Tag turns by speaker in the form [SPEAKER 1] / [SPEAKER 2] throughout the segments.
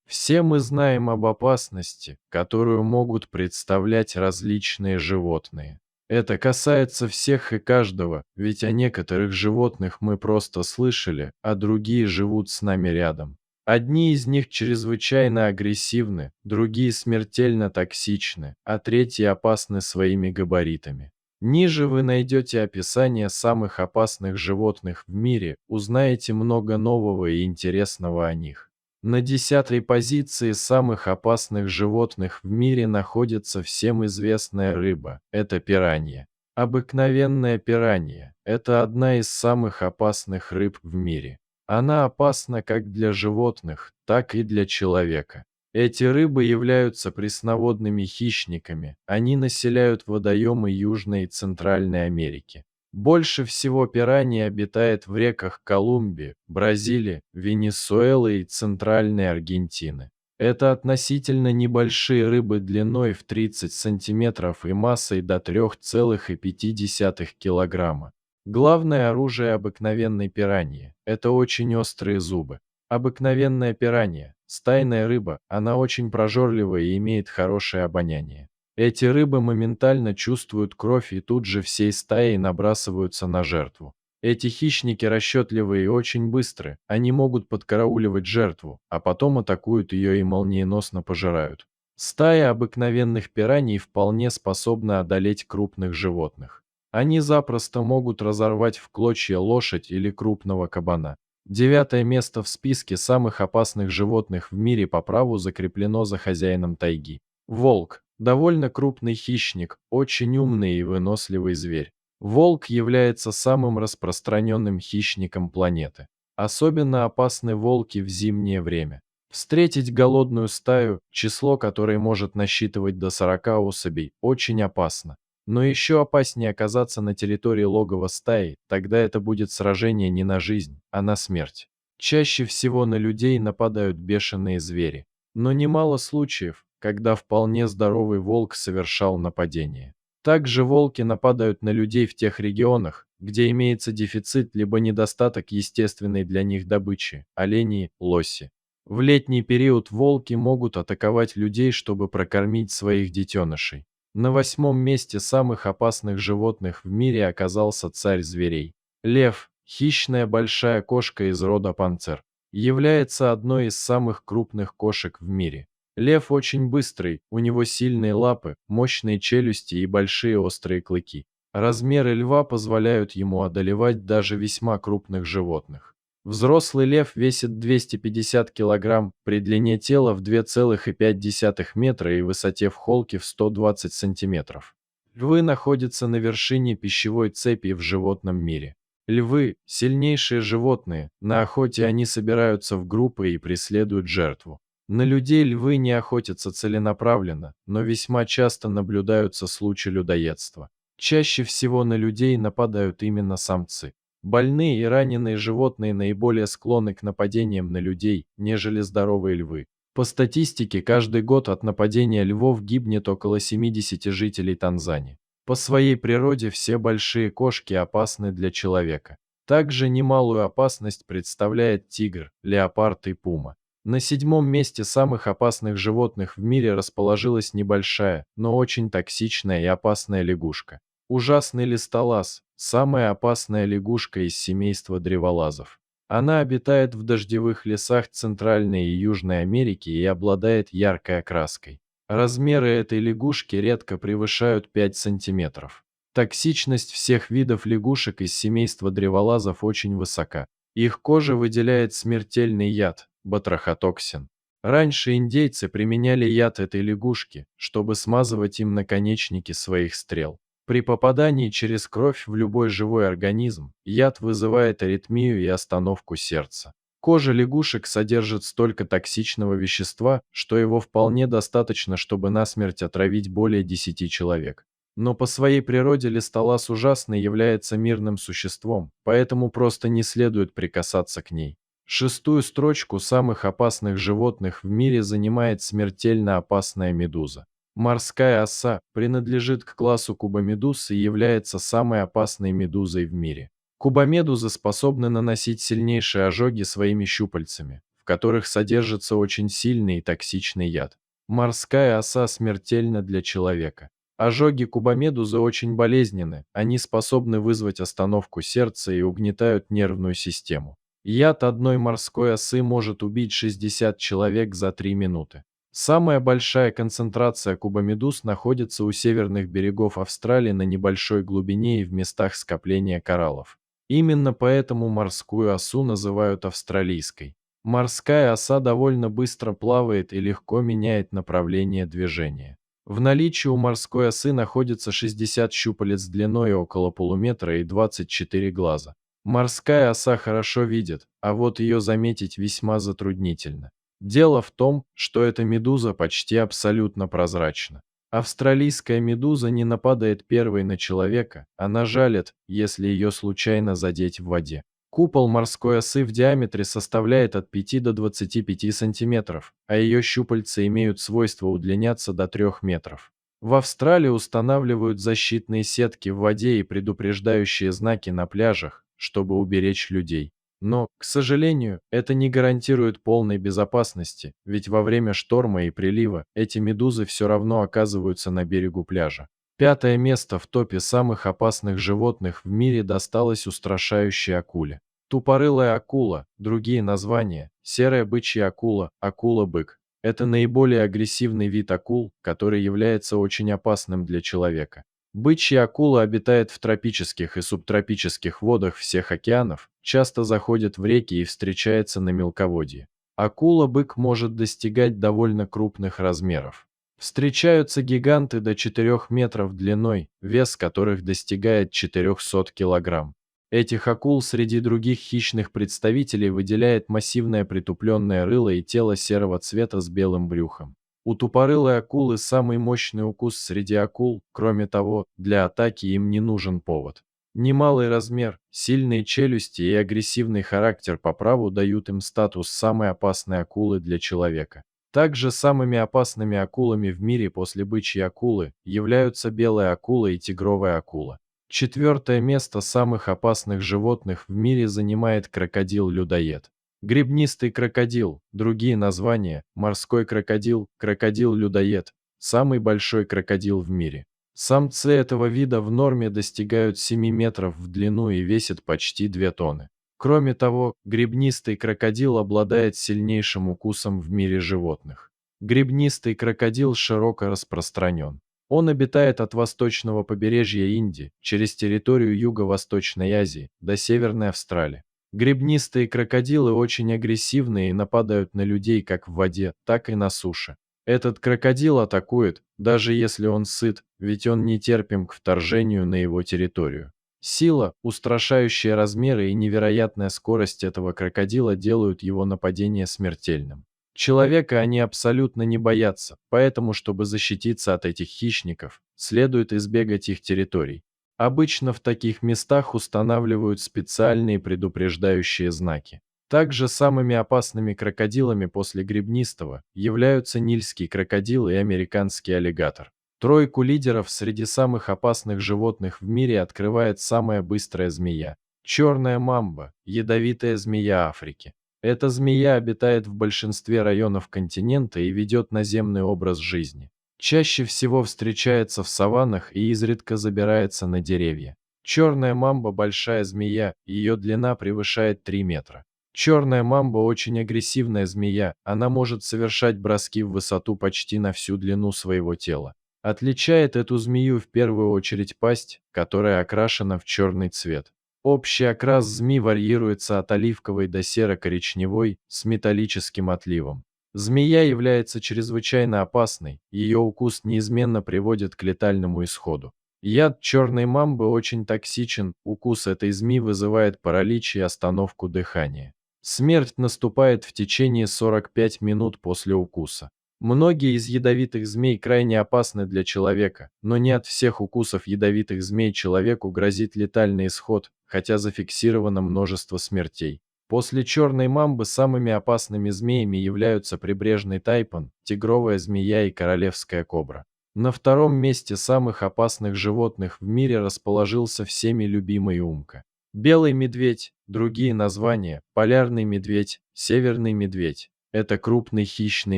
[SPEAKER 1] Все мы знаем об опасности, которую могут представлять различные животные. Это касается всех и каждого, ведь о некоторых животных мы просто слышали, а другие живут с нами рядом. Одни из них чрезвычайно агрессивны, другие смертельно токсичны, а третьи опасны своими габаритами. Ниже вы найдете описание самых опасных животных в мире, узнаете много нового и интересного о них. На 10-й позиции самых опасных животных в мире находится всем известная рыба – это пиранья. Обыкновенная пиранья – это одна из самых опасных рыб в мире. Она опасна как для животных, так и для человека. Эти рыбы являются пресноводными хищниками, они населяют водоемы Южной и Центральной Америки. Больше всего пираний обитает в реках Колумбии, Бразилии, Венесуэлы и Центральной Аргентины. Это относительно небольшие рыбы длиной в 30 сантиметров и массой до 3,5 килограмма. Главное оружие обыкновенной пираньи – это очень острые зубы. Обыкновенная пиранья – стайная рыба, она очень прожорливая и имеет хорошее обоняние. Эти рыбы моментально чувствуют кровь и тут же всей стаей набрасываются на жертву. Эти хищники расчетливые и очень быстры, они могут подкарауливать жертву, а потом атакуют ее и молниеносно пожирают. Стая обыкновенных пираний вполне способна одолеть крупных животных. Они запросто могут разорвать в клочья лошадь или крупного кабана. 9-е место в списке самых опасных животных в мире по праву закреплено за хозяином тайги. Волк – довольно крупный хищник, очень умный и выносливый зверь. Волк является самым распространенным хищником планеты. Особенно опасны волки в зимнее время. Встретить голодную стаю, число которой может насчитывать до 40 особей, очень опасно. Но еще опаснее оказаться на территории логова стаи, тогда это будет сражение не на жизнь, а на смерть. Чаще всего на людей нападают бешеные звери. Но немало случаев, когда вполне здоровый волк совершал нападение. Также волки нападают на людей в тех регионах, где имеется дефицит либо недостаток естественной для них добычи – оленей, лоси. В летний период волки могут атаковать людей, чтобы прокормить своих детенышей. На 8-м месте самых опасных животных в мире оказался царь зверей. Лев, хищная большая кошка из рода панцер, является одной из самых крупных кошек в мире. Лев очень быстрый, у него сильные лапы, мощные челюсти и большие острые клыки. Размеры льва позволяют ему одолевать даже весьма крупных животных. Взрослый лев весит 250 килограмм, при длине тела в 2,5 метра и высоте в холке в 120 сантиметров. Львы находятся на вершине пищевой цепи в животном мире. Львы – сильнейшие животные, на охоте они собираются в группы и преследуют жертву. На людей львы не охотятся целенаправленно, но весьма часто наблюдаются случаи людоедства. Чаще всего на людей нападают именно самцы. Больные и раненые животные наиболее склонны к нападениям на людей, нежели здоровые львы. По статистике, каждый год от нападения львов гибнет около 70 жителей Танзании. По своей природе все большие кошки опасны для человека. Также немалую опасность представляет тигр, леопард и пума. На 7-м месте самых опасных животных в мире расположилась небольшая, но очень токсичная и опасная лягушка. Ужасный листолаз – самая опасная лягушка из семейства древолазов. Она обитает в дождевых лесах Центральной и Южной Америки и обладает яркой окраской. Размеры этой лягушки редко превышают 5 сантиметров. Токсичность всех видов лягушек из семейства древолазов очень высока. Их кожа выделяет смертельный яд – батрахотоксин. Раньше индейцы применяли яд этой лягушки, чтобы смазывать им наконечники своих стрел. При попадании через кровь в любой живой организм яд вызывает аритмию и остановку сердца. Кожа лягушек содержит столько токсичного вещества, что его вполне достаточно, чтобы насмерть отравить более 10 человек. Но по своей природе листолаз ужасный является мирным существом, поэтому просто не следует прикасаться к ней. 6-ю строчку самых опасных животных в мире занимает смертельно опасная медуза. Морская оса принадлежит к классу кубомедуз и является самой опасной медузой в мире. Кубомедузы способны наносить сильнейшие ожоги своими щупальцами, в которых содержится очень сильный и токсичный яд. Морская оса смертельна для человека. Ожоги кубомедузы очень болезненны, они способны вызвать остановку сердца и угнетают нервную систему. Яд одной морской осы может убить 60 человек за 3 минуты. Самая большая концентрация кубомедуз находится у северных берегов Австралии на небольшой глубине и в местах скопления кораллов. Именно поэтому морскую осу называют австралийской. Морская оса довольно быстро плавает и легко меняет направление движения. В наличии у морской осы находится 60 щупалец длиной около полуметра и 24 глаза. Морская оса хорошо видит, а вот ее заметить весьма затруднительно. Дело в том, что эта медуза почти абсолютно прозрачна. Австралийская медуза не нападает первой на человека, она жалит, если ее случайно задеть в воде. Купол морской осы в диаметре составляет от 5 до 25 сантиметров, а ее щупальца имеют свойство удлиняться до 3 метров. В Австралии устанавливают защитные сетки в воде и предупреждающие знаки на пляжах, чтобы уберечь людей. Но, к сожалению, это не гарантирует полной безопасности, ведь во время шторма и прилива эти медузы все равно оказываются на берегу пляжа. Пятое место в топе самых опасных животных в мире досталось устрашающей акуле. Тупорылая акула, другие названия, серая бычья акула, акула-бык. Это наиболее агрессивный вид акул, который является очень опасным для человека. Бычья акула обитает в тропических и субтропических водах всех океанов, часто заходит в реки и встречается на мелководье. Акула-бык может достигать довольно крупных размеров. Встречаются гиганты до 4 метров длиной, вес которых достигает 400 килограмм. Этих акул среди других хищных представителей выделяет массивное притупленное рыло и тело серого цвета с белым брюхом. У тупорылой акулы самый мощный укус среди акул, кроме того, для атаки им не нужен повод. Немалый размер, сильные челюсти и агрессивный характер по праву дают им статус самой опасной акулы для человека. Также самыми опасными акулами в мире после бычьей акулы являются белая акула и тигровая акула. Четвертое место самых опасных животных в мире занимает крокодил-людоед. Гребнистый крокодил, другие названия, морской крокодил, крокодил-людоед, самый большой крокодил в мире. Самцы этого вида в норме достигают 7 метров в длину и весят почти 2 тонны. Кроме того, гребнистый крокодил обладает сильнейшим укусом в мире животных. Гребнистый крокодил широко распространен. Он обитает от восточного побережья Индии, через территорию Юго-Восточной Азии, до Северной Австралии. Гребнистые крокодилы очень агрессивны и нападают на людей как в воде, так и на суше. Этот крокодил атакует, даже если он сыт, ведь он нетерпим к вторжению на его территорию. Сила, устрашающие размеры и невероятная скорость этого крокодила делают его нападение смертельным. Человека они абсолютно не боятся, поэтому, чтобы защититься от этих хищников, следует избегать их территорий. Обычно в таких местах устанавливают специальные предупреждающие знаки. Также самыми опасными крокодилами после гребнистого являются нильский крокодил и американский аллигатор. Тройку лидеров среди самых опасных животных в мире открывает самая быстрая змея – черная мамба, ядовитая змея Африки. Эта змея обитает в большинстве районов континента и ведет наземный образ жизни. Чаще всего встречается в саваннах и изредка забирается на деревья. Черная мамба – большая змея, ее длина превышает 3 метра. Черная мамба очень агрессивная змея, она может совершать броски в высоту почти на всю длину своего тела. Отличает эту змею в первую очередь пасть, которая окрашена в черный цвет. Общий окрас змей варьируется от оливковой до серо-коричневой с металлическим отливом. Змея является чрезвычайно опасной, ее укус неизменно приводит к летальному исходу. Яд черной мамбы очень токсичен, укус этой змеи вызывает паралич и остановку дыхания. Смерть наступает в течение 45 минут после укуса. Многие из ядовитых змей крайне опасны для человека, но не от всех укусов ядовитых змей человеку грозит летальный исход, хотя зафиксировано множество смертей. После черной мамбы самыми опасными змеями являются прибрежный тайпан, тигровая змея и королевская кобра. На втором месте самых опасных животных в мире расположился всеми любимый умка. Белый медведь, Другие названия – полярный медведь, северный медведь. Это крупный хищный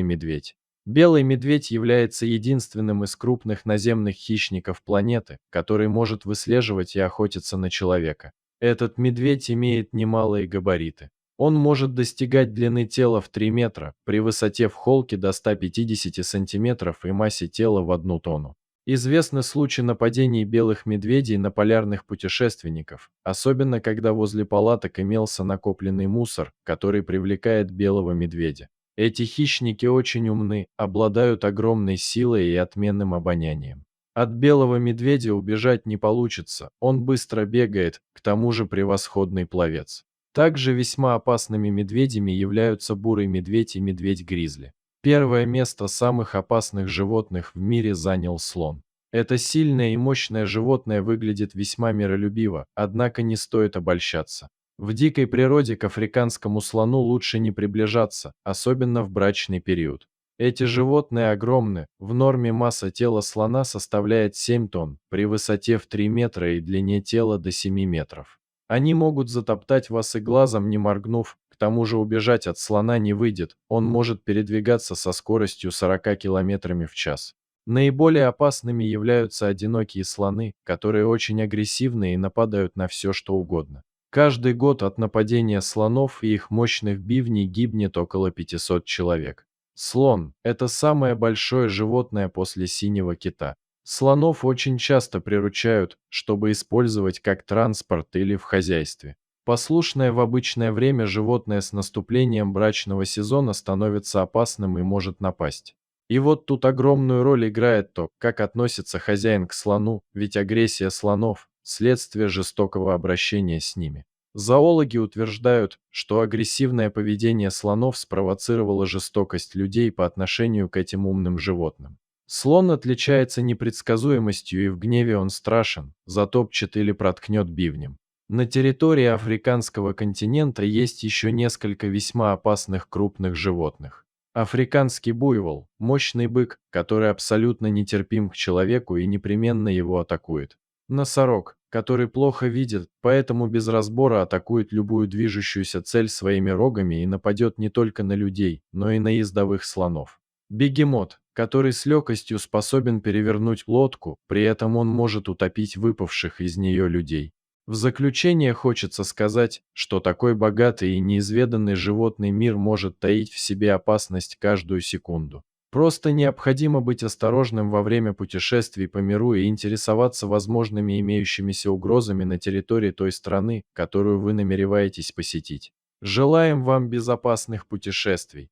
[SPEAKER 1] медведь. Белый медведь является единственным из крупных наземных хищников планеты, который может выслеживать и охотиться на человека. Этот медведь имеет немалые габариты. Он может достигать длины тела в 3 метра, при высоте в холке до 150 сантиметров и массе тела в 1 тонну. Известны случаи нападений белых медведей на полярных путешественников, особенно когда возле палаток имелся накопленный мусор, который привлекает белого медведя. Эти хищники очень умны, обладают огромной силой и отменным обонянием. От белого медведя убежать не получится, он быстро бегает, к тому же превосходный пловец. Также весьма опасными медведями являются бурый медведь и медведь-гризли. Первое место самых опасных животных в мире занял слон. Это сильное и мощное животное выглядит весьма миролюбиво, однако не стоит обольщаться. В дикой природе к африканскому слону лучше не приближаться, особенно в брачный период. Эти животные огромны, в норме масса тела слона составляет 7 тонн, при высоте в 3 метра и длине тела до 7 метров. Они могут затоптать вас и глазом не моргнув, к тому же убежать от слона не выйдет, он может передвигаться со скоростью 40 км в час. Наиболее опасными являются одинокие слоны, которые очень агрессивны и нападают на все, что угодно. Каждый год от нападения слонов и их мощных бивней гибнет около 500 человек. Слон – это самое большое животное после синего кита. Слонов очень часто приручают, чтобы использовать как транспорт или в хозяйстве. Послушное в обычное время животное с наступлением брачного сезона становится опасным и может напасть. И вот тут огромную роль играет то, как относится хозяин к слону, ведь агрессия слонов – следствие жестокого обращения с ними. Зоологи утверждают, что агрессивное поведение слонов спровоцировало жестокость людей по отношению к этим умным животным. Слон отличается непредсказуемостью, и в гневе он страшен, затопчет или проткнет бивнем. На территории африканского континента есть еще несколько весьма опасных крупных животных. Африканский буйвол – мощный бык, который абсолютно нетерпим к человеку и непременно его атакует. Носорог, который плохо видит, поэтому без разбора атакует любую движущуюся цель своими рогами и нападет не только на людей, но и на ездовых слонов. Бегемот, который с легкостью способен перевернуть лодку, при этом он может утопить выпавших из нее людей. В заключение хочется сказать, что такой богатый и неизведанный животный мир может таить в себе опасность каждую секунду. Просто необходимо быть осторожным во время путешествий по миру и интересоваться возможными имеющимися угрозами на территории той страны, которую вы намереваетесь посетить. Желаем вам безопасных путешествий!